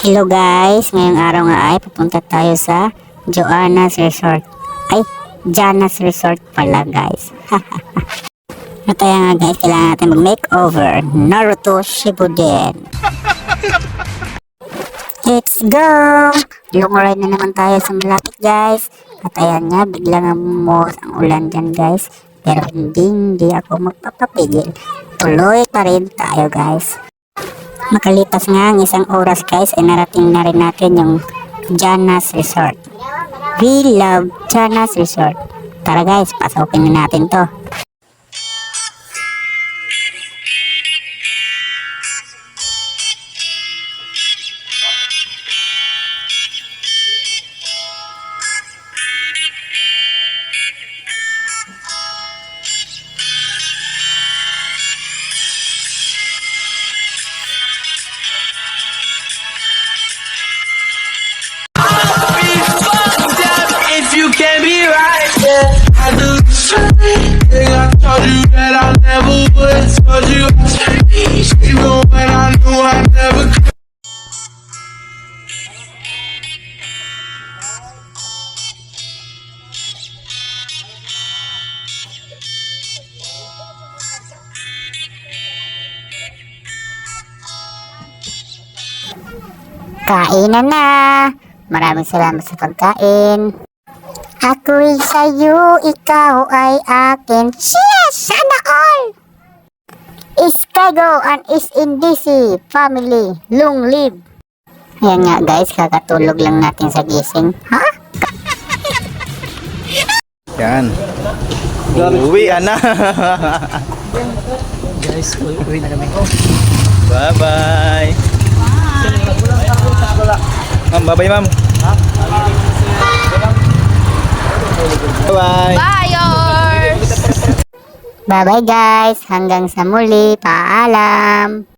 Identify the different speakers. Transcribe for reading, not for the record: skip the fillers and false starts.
Speaker 1: Hello guys, ngayong araw nga ay pupunta tayo sa Joanna's Resort. Ay, Jana's Resort pala guys. At kaya nga guys, kailangan natin mag-makeover. Naruto Shippuden. Let's go! Long ride na naman tayo sa malapit guys. At ayan nga, biglang umuwas ang ulan dyan guys. Pero hindi ako magpapapigil. Tuloy pa rin tayo guys. Makalipas nga ang isang oras guys ay narating na rin natin yung Jana's Resort. We love Jana's Resort. Tara guys, pasokin na natin to.
Speaker 2: You can't be right, yeah. I do the same thing. I told you that I never would. Told you I changed, even when I knew I never could.
Speaker 1: Kainan na! Maraming salamat sa pagkain. Ako'y sa'yo, ikaw ay akin. Cheers! Sana all! Iskago and is indisi family. Long live! Ayan nga guys, kakatulog lang natin sa gising. Ha?
Speaker 3: Yan. Uwi na.
Speaker 4: Guys, uwi na kami.
Speaker 3: Bye-bye. Ma'am, bye-bye ma'am. Bye-bye.
Speaker 1: Bye-bye guys! Hanggang sa muli. Paalam!